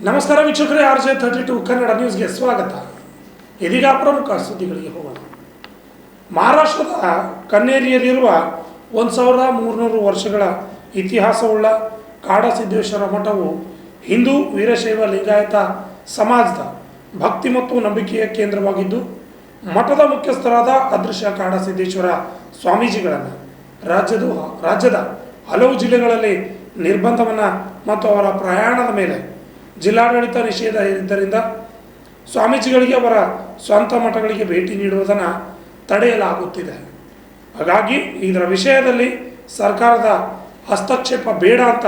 ನಮಸ್ಕಾರ ವೀಕ್ಷಕರೇ, RJ32 ಕನ್ನಡ ನ್ಯೂಸ್ಗೆ ಸ್ವಾಗತ. ಇದೀಗ ಪ್ರಮುಖ ಸುದ್ದಿಗಳಿಗೆ ಹೋಗೋಣ. ಮಹಾರಾಷ್ಟ್ರದ ಕನ್ನೇರಿಯಲ್ಲಿರುವ 1300 ವರ್ಷಗಳ ಇತಿಹಾಸವುಳ್ಳ ಕಾಡಸಿದ್ದೇಶ್ವರ ಮಠವು ಹಿಂದೂ ವೀರಶೈವ ಲಿಂಗಾಯತ ಸಮಾಜದ ಭಕ್ತಿ ಮತ್ತು ನಂಬಿಕೆಯ ಕೇಂದ್ರವಾಗಿದ್ದು, ಮಠದ ಮುಖ್ಯಸ್ಥರಾದ ಅದೃಶ್ಯ ಕಾಡಸಿದ್ದೇಶ್ವರ ಸ್ವಾಮೀಜಿಗಳನ್ನು ರಾಜ್ಯದ ಹಲವು ಜಿಲ್ಲೆಗಳಲ್ಲಿ ನಿರ್ಬಂಧವನ್ನು ಮತ್ತು ಅವರ ಪ್ರಯಾಣದ ಮೇಲೆ ಜಿಲ್ಲಾಡಳಿತ ನಿಷೇಧ ಇದ್ದರಿಂದ ಸ್ವಾಮೀಜಿಗಳಿಗೆ ಅವರ ಸ್ವಂತ ಮಠಗಳಿಗೆ ಭೇಟಿ ನೀಡುವುದನ್ನು ತಡೆಯಲಾಗುತ್ತಿದೆ. ಹಾಗಾಗಿ ಇದರ ವಿಷಯದಲ್ಲಿ ಸರ್ಕಾರದ ಹಸ್ತಕ್ಷೇಪ ಬೇಡ ಅಂತ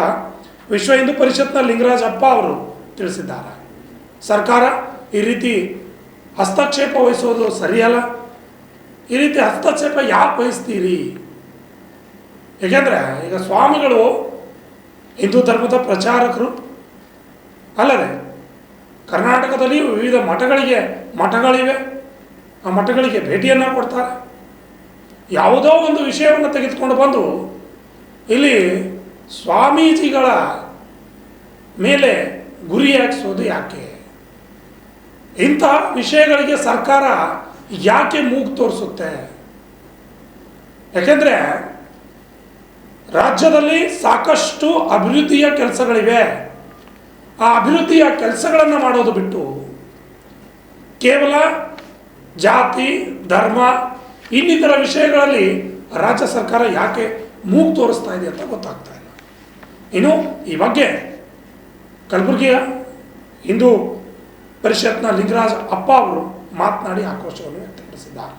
ವಿಶ್ವ ಹಿಂದೂ ಪರಿಷತ್ನ ಲಿಂಗರಾಜ್ ಅಪ್ಪ ಅವರು ತಿಳಿಸಿದ್ದಾರೆ. ಸರ್ಕಾರ ಈ ರೀತಿ ಹಸ್ತಕ್ಷೇಪ ವಹಿಸೋದು ಸರಿಯಲ್ಲ. ಈ ರೀತಿ ಹಸ್ತಕ್ಷೇಪ ಯಾಕೆ ವಹಿಸ್ತೀರಿ? ಏಕೆಂದರೆ ಈಗ ಸ್ವಾಮಿಗಳು ಹಿಂದೂ ಧರ್ಮದ ಪ್ರಚಾರಕರು ಅಲ್ಲದೆ ಕರ್ನಾಟಕದಲ್ಲಿ ವಿವಿಧ ಮಠಗಳಿವೆ. ಆ ಮಠಗಳಿಗೆ ಭೇಟಿಯನ್ನು ಕೊಡ್ತಾರೆ. ಯಾವುದೋ ಒಂದು ವಿಷಯವನ್ನು ತೆಗೆದುಕೊಂಡು ಬಂದು ಇಲ್ಲಿ ಸ್ವಾಮೀಜಿಗಳ ಮೇಲೆ ಗುರಿ ಹಾಕಿಸೋದು ಯಾಕೆ? ಇಂಥ ವಿಷಯಗಳಿಗೆ ಸರ್ಕಾರ ಯಾಕೆ ಮೂಗು ತೋರಿಸುತ್ತೆ? ಯಾಕೆಂದರೆ ರಾಜ್ಯದಲ್ಲಿ ಸಾಕಷ್ಟು ಅಭಿವೃದ್ಧಿಯ ಕೆಲಸಗಳಿವೆ. ಆ ಅಭಿವೃದ್ಧಿಯ ಕೆಲಸಗಳನ್ನು ಮಾಡೋದು ಬಿಟ್ಟು ಕೇವಲ ಜಾತಿ, ಧರ್ಮ, ಇನ್ನಿತರ ವಿಷಯಗಳಲ್ಲಿ ರಾಜ್ಯ ಸರ್ಕಾರ ಯಾಕೆ ಮೂಗು ತೋರಿಸ್ತಾ ಇದೆ ಅಂತ ಗೊತ್ತಾಗ್ತಾ ಇಲ್ಲ. ಇನ್ನು ಈ ಬಗ್ಗೆ ಕಲಬುರಗಿಯ ಹಿಂದೂ ಪರಿಷತ್ನ ಲಿಂಗರಾಜ್ ಅಪ್ಪ ಅವರು ಮಾತನಾಡಿ ಆಕ್ರೋಶವನ್ನು ವ್ಯಕ್ತಪಡಿಸಿದ್ದಾರೆ.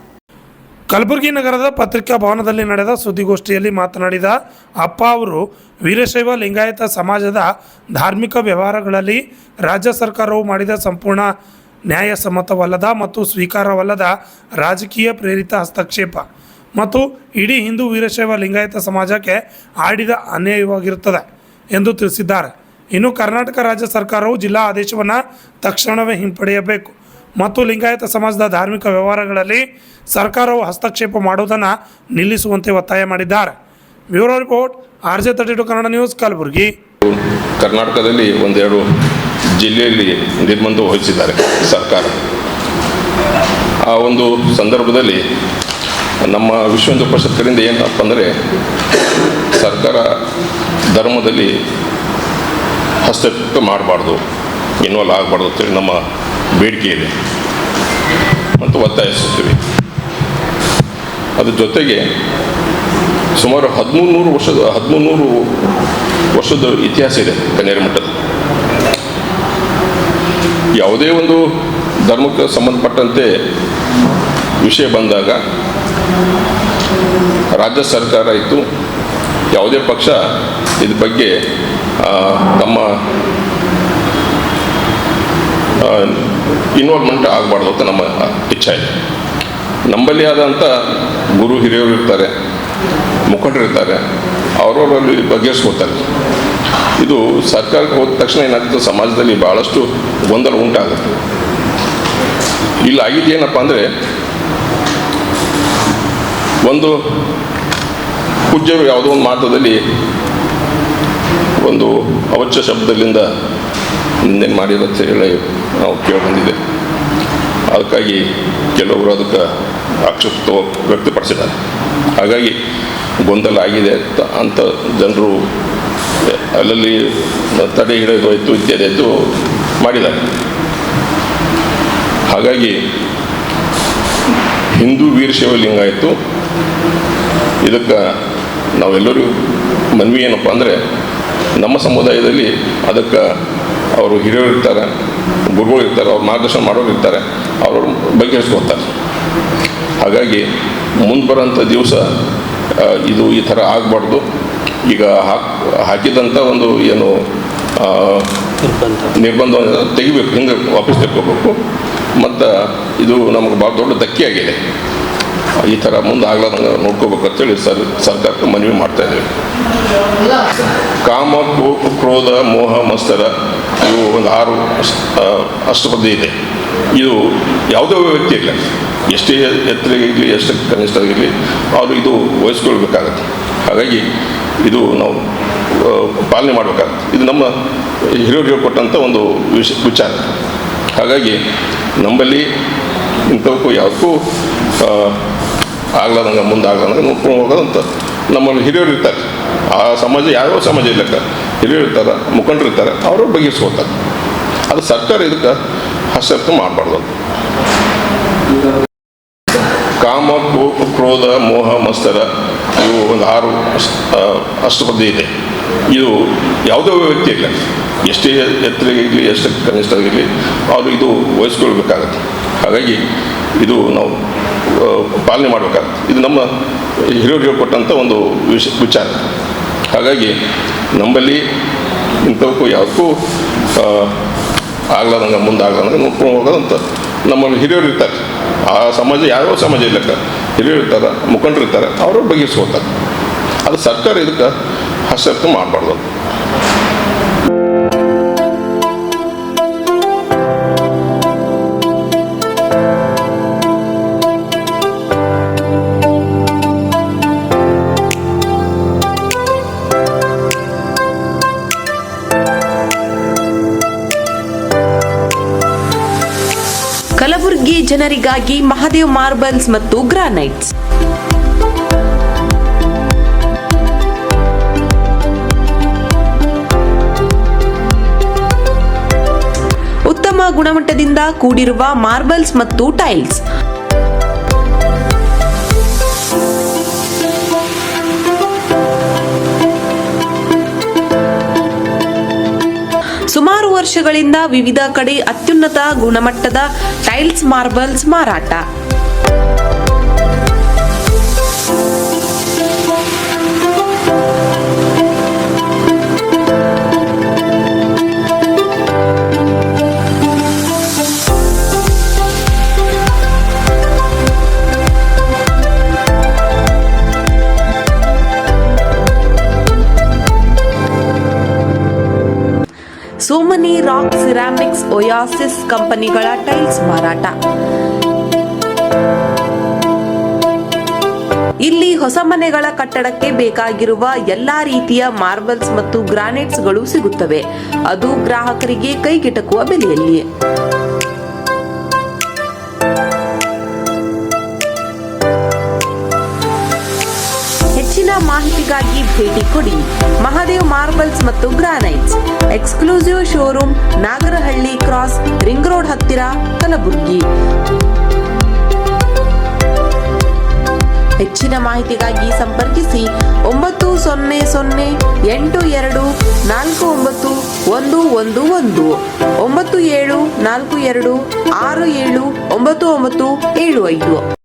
ಕಲಬುರಗಿ ನಗರದ ಪತ್ರಿಕಾ ಭವನದಲ್ಲಿ ನಡೆದ ಸುದ್ದಿಗೋಷ್ಠಿಯಲ್ಲಿ ಮಾತನಾಡಿದ ಅಪ್ಪ ಅವರು, ವೀರಶೈವ ಲಿಂಗಾಯತ ಸಮಾಜದ ಧಾರ್ಮಿಕ ವ್ಯವಹಾರಗಳಲ್ಲಿ ರಾಜ್ಯ ಸರ್ಕಾರವು ಮಾಡಿದ ಸಂಪೂರ್ಣ ನ್ಯಾಯಸಮ್ಮತವಲ್ಲದ ಮತ್ತು ಸ್ವೀಕಾರವಲ್ಲದ ರಾಜಕೀಯ ಪ್ರೇರಿತ ಹಸ್ತಕ್ಷೇಪ ಮತ್ತು ಇಡೀ ಹಿಂದೂ ವೀರಶೈವ ಲಿಂಗಾಯತ ಸಮಾಜಕ್ಕೆ ಆಡಿದ ಅನ್ಯಾಯವಾಗಿರುತ್ತದೆ ಎಂದು ತಿಳಿಸಿದ್ದಾರೆ. ಇನ್ನು ಕರ್ನಾಟಕ ರಾಜ್ಯ ಸರ್ಕಾರವು ಜಿಲ್ಲಾ ಆದೇಶವನ್ನು ತಕ್ಷಣವೇ ಹಿಂಪಡೆಯಬೇಕು ಮತ್ತು ಲಿಂಗಾಯತ ಸಮಾಜದ ಧಾರ್ಮಿಕ ವ್ಯವಹಾರಗಳಲ್ಲಿ ಸರ್ಕಾರವು ಹಸ್ತಕ್ಷೇಪ ಮಾಡುವುದನ್ನು ನಿಲ್ಲಿಸುವಂತೆ ಒತ್ತಾಯ ಮಾಡಿದ್ದಾರೆ. Bureau report, RJ32 Kannada news, Kalaburagi. ಕರ್ನಾಟಕದಲ್ಲಿ ಒಂದೆರಡು ಜಿಲ್ಲೆಯಲ್ಲಿ ನಿರ್ಬಂಧ ವಹಿಸಿದ್ದಾರೆ ಸರ್ಕಾರ. ಆ ಒಂದು ಸಂದರ್ಭದಲ್ಲಿ ನಮ್ಮ ವಿಶ್ವ ಹಿಂದೂ ಪರಿಷತ್ ಕಡೆಯಿಂದ ಏನಪ್ಪ ಅಂದರೆ, ಸರ್ಕಾರ ಧರ್ಮದಲ್ಲಿ ಹಸ್ತಕ್ಷೇಪ ಮಾಡಬಾರ್ದು, ಇನ್ವಾಲ್ವ್ ಆಗಬಾರ್ದು ಅಂತೇಳಿ ನಮ್ಮ ಬೇಡಿಕೆ ಇದೆ ಮತ್ತು ಒತ್ತಾಯಿಸುತ್ತೀವಿ. ಅದ್ರ ಜೊತೆಗೆ ಸುಮಾರು 1300 ವರ್ಷದ ಇತಿಹಾಸ ಇದೆ ಕನ್ನೇರಿ ಮಠದ. ಯಾವುದೇ ಒಂದು ಧರ್ಮಕ್ಕೆ ಸಂಬಂಧಪಟ್ಟಂತೆ ವಿಷಯ ಬಂದಾಗ ರಾಜ್ಯ ಸರ್ಕಾರ ಇತ್ತು, ಯಾವುದೇ ಪಕ್ಷ ಇದ್ರ ಬಗ್ಗೆ ತಮ್ಮ ಇನ್ವಾಲ್ವ್ಮೆಂಟ್ ಆಗಬಾರ್ದು ಅಂತ ನಮ್ಮ ಇಚ್ಛೆ ಇದೆ. ನಮ್ಮಲ್ಲಿ ಆದಂಥ ಗುರು ಹಿರಿಯರು ಇರ್ತಾರೆ, ಮುಖಂಡರು ಇರ್ತಾರೆ, ಅವರವರಲ್ಲಿ ಬಗೆಹರಿಸ್ಕೊತಾರೆ. ಇದು ಸರ್ಕಾರಕ್ಕೆ ಹೋದ ತಕ್ಷಣ ಏನಾಗ್ತದೆ, ಸಮಾಜದಲ್ಲಿ ಭಾಳಷ್ಟು ಗೊಂದಲ ಉಂಟಾಗುತ್ತೆ. ಇಲ್ಲಿ ಆಗಿದ್ದೇನಪ್ಪ ಅಂದರೆ, ಒಂದು ಪೂಜ್ಯರು ಯಾವುದೋ ಒಂದು ಮಾತದಲ್ಲಿ ಒಂದು ಅವಾಚ್ಯ ಶಬ್ದದಿಂದ ನಿಂದನೆ ಮಾಡಿರೋಂತ ಹೇಳಿ ನಾವು ಕೇಳಿಬಂದಿದೆ. ಅದಕ್ಕಾಗಿ ಕೆಲವರು ಅದಕ್ಕೆ ಆಕ್ಷೇಪ ವ್ಯಕ್ತಪಡಿಸಿದ್ದಾರೆ. ಹಾಗಾಗಿ ಗೊಂದಲ ಆಗಿದೆ ಅಂತ ಜನರು ಅಲ್ಲಲ್ಲಿ ತಡೆ ಹಿಡಿದೋಯ್ತು ಇತ್ಯಾದಿ ಆಯಿತು ಮಾಡಿದ್ದಾರೆ. ಹಾಗಾಗಿ ಹಿಂದೂ ವೀರಶೈವ ಲಿಂಗಾಯತ ಇದಕ್ಕೆ ನಾವೆಲ್ಲರೂ ಮನವಿ ಏನಪ್ಪ ಅಂದರೆ, ನಮ್ಮ ಸಮುದಾಯದಲ್ಲಿ ಅದಕ್ಕೆ ಅವರು ಹಿರಿಯರು ಇರ್ತಾರೆ, ಗುರುಗಳು ಇರ್ತಾರೆ, ಅವ್ರು ಮಾರ್ಗದರ್ಶನ ಮಾಡೋರು ಇರ್ತಾರೆ, ಅವರು ಬಗೆಹರಿಸ್ಕೊತಾರೆ. ಹಾಗಾಗಿ ಮುಂದೆ ಬರೋಂಥ ದಿವಸ ಇದು ಈ ಥರ ಆಗಬಾರ್ದು. ಈಗ ಹಾಕಿದಂಥ ಒಂದು ಏನು ನಿರ್ಬಂಧವನ್ನು ತೆಗಿಬೇಕು, ಹಿಂಗೆ ವಾಪಸ್ ತೆಕ್ಕೋಬೇಕು. ಮತ್ತು ಇದು ನಮಗೆ ಭಾಳ ದೊಡ್ಡ ಧಕ್ಕೆ ಆಗಿದೆ. ಈ ಥರ ಮುಂದೆ ಆಗ್ಲಾರ್ದಂಗೆ ನೋಡ್ಕೋಬೇಕು ಅಂತೇಳಿ ಸರ್ಕಾರಕ್ಕೆ ಮನವಿ ಮಾಡ್ತಾಯಿದ್ದೀವಿ. ಕಾಮ, ಕ್ರೋಧ, ಮೋಹ, ಮತ್ಸರ ಇವು ಒಂದು 6 ಅಷ್ಟಪದಿ ಇದೆ. ಇದು ಯಾವುದೇ ವ್ಯಕ್ತಿ ಇಲ್ಲ, ಎಷ್ಟೇ ಎತ್ತರಿಗಿರಲಿ, ಎಷ್ಟು ಕನಿಷ್ಠ ಆಗಿರಲಿ, ಅವರು ಇದು ವಹಿಸ್ಕೊಳ್ಬೇಕಾಗತ್ತೆ. ಹಾಗಾಗಿ ಇದು ನಾವು ಪಾಲನೆ ಮಾಡಬೇಕಾಗುತ್ತೆ. ಇದು ನಮ್ಮ ಹಿರಿಯರಿಗೆ ಕೊಟ್ಟಂಥ ಒಂದು ವಿಚಾರ. ಹಾಗಾಗಿ ನಮ್ಮಲ್ಲಿ ಇಂಥವಕ್ಕೂ ಯಾವುದಕ್ಕೂ ಆಗ್ಲಾದಂಗೆ ಮುಂದೆ ಆಗ್ಲಾದಂಗೆ ನೋಡ್ಕೊಂಡು ಹೋಗೋದಂತ ನಮ್ಮಲ್ಲಿ ಹಿರಿಯರು ಇರ್ತಾರೆ. ಆ ಸಮಾಜ ಯಾವ ಸಮಾಜ ಇಲ್ಲಕ್ಕ ಹಿರಿಯರು ಇರ್ತಾರೆ, ಮುಖಂಡರು ಇರ್ತಾರೆ, ಅವರು ಬಗೆಹರಿಸ್ಕೋತಾರೆ. ಅದು ಸರ್ಕಾರ ಇದಕ್ಕೆ ಹಸ್ತಕ್ಷೇಪ ಮಾಡಬಾರ್ದು. ಕಾಮ, ಕ್ರೋಧ, ಮೋಹ, ಮತ್ಸರ ಇವು ಒಂದು 6 ಅಷ್ಟಬದ್ಧ ಇದೆ. ಇದು ಯಾವುದೇ ವ್ಯಕ್ತಿ ಇಲ್ಲ, ಎಷ್ಟೇ ಎತ್ತರ ಇರಲಿ, ಎಷ್ಟು ಕನಿಷ್ಠ ಇರಲಿ, ಅವರು ಇದು ವಹಿಸ್ಕೊಳ್ಬೇಕಾಗತ್ತೆ. ಹಾಗಾಗಿ ಇದು ನಾವು ಪಾಲನೆ ಮಾಡಬೇಕಾಗತ್ತೆ. ಇದು ನಮ್ಮ ಹಿರಿಯರಿಗೆ ಕೊಟ್ಟಂಥ ಒಂದು ವಿಚಾರ. ಹಾಗಾಗಿ ನಮ್ಮಲ್ಲಿ ಇಂಥವಕ್ಕೂ ಯಾವುದಕ್ಕೂ ಆಗ್ಲಾದಂಗೆ ಮುಂದೆ ಆಗ್ಲಾದಂಗೆ ನೋಡ್ಕೊಂಡು ಹೋಗೋದಂತ ನಮ್ಮಲ್ಲಿ ಹಿರಿಯರು ಇರ್ತಾರೆ. ಆ ಸಮಾಜ ಯಾವ ಸಮಾಜ ಇಲ್ಲಕ್ಕ ಹಿರಿಯರು ಇರ್ತಾರೆ, ಮುಖಂಡರು ಇರ್ತಾರೆ, ಅವರು ಬಗೆಹರಿಸ್ಕೋತಾರೆ. ಅದು ಸರ್ಕಾರ ಇದಕ್ಕೆ ಹಸ್ತಕ್ಷೇಪ ಮಾಡಬಾರ್ದು. ಕಲಬುರಗಿ ಜನರಿಗಾಗಿ ಮಹಾದೇವ್ ಮಾರ್ಬಲ್ಸ್ ಮತ್ತು ಗ್ರಾನೈಟ್ಸ್. ಉತ್ತಮ ಗುಣಮಟ್ಟದಿಂದ ಕೂಡಿರುವ ಮಾರ್ಬಲ್ಸ್ ಮತ್ತು ಟೈಲ್ಸ್. ಸುಮಾರು ವರ್ಷಗಳಿಂದ ವಿವಿಧ ಕಡೆ ಅತ್ಯುನ್ನತ ಗುಣಮಟ್ಟದ ಟೈಲ್ಸ್, ಮಾರ್ಬಲ್ಸ್ ಮಾರಾಟ. ಸೋಮನಿ ರಾಕ್, ಸಿರಾಮಿಕ್ಸ್, ಒಯಾಸಿಸ್ ಕಂಪನಿಗಳ ಟೈಲ್ಸ್ ಮಾರಾಟ. ಇಲ್ಲಿ ಹೊಸ ಮನೆಗಳ ಕಟ್ಟಡಕ್ಕೆ ಬೇಕಾಗಿರುವ ಎಲ್ಲಾ ರೀತಿಯ ಮಾರ್ಬಲ್ಸ್ ಮತ್ತು ಗ್ರಾನೈಟ್ಸ್ಗಳು ಸಿಗುತ್ತವೆ, ಅದು ಗ್ರಾಹಕರಿಗೆ ಕೈಗೆಟಕುವ ಬೆಲೆಯಲ್ಲಿ. ಹೆಚ್ಚಿನ ಮಾಹಿತಿಗಾಗಿ ಭೇಟಿ ಕೊಡಿ. ಮಹಾದೇವ್ ಮಾರ್ಬಲ್ಸ್ ಮತ್ತು granites, exclusive showroom, Nagarahalli cross, ring road ಹತ್ತಿರ, ಕಲಬುರಗಿ. ಹೆಚ್ಚಿನ ಮಾಹಿತಿಗಾಗಿ ಸಂಪರ್ಕಿಸಿ 9008249111 9742679975.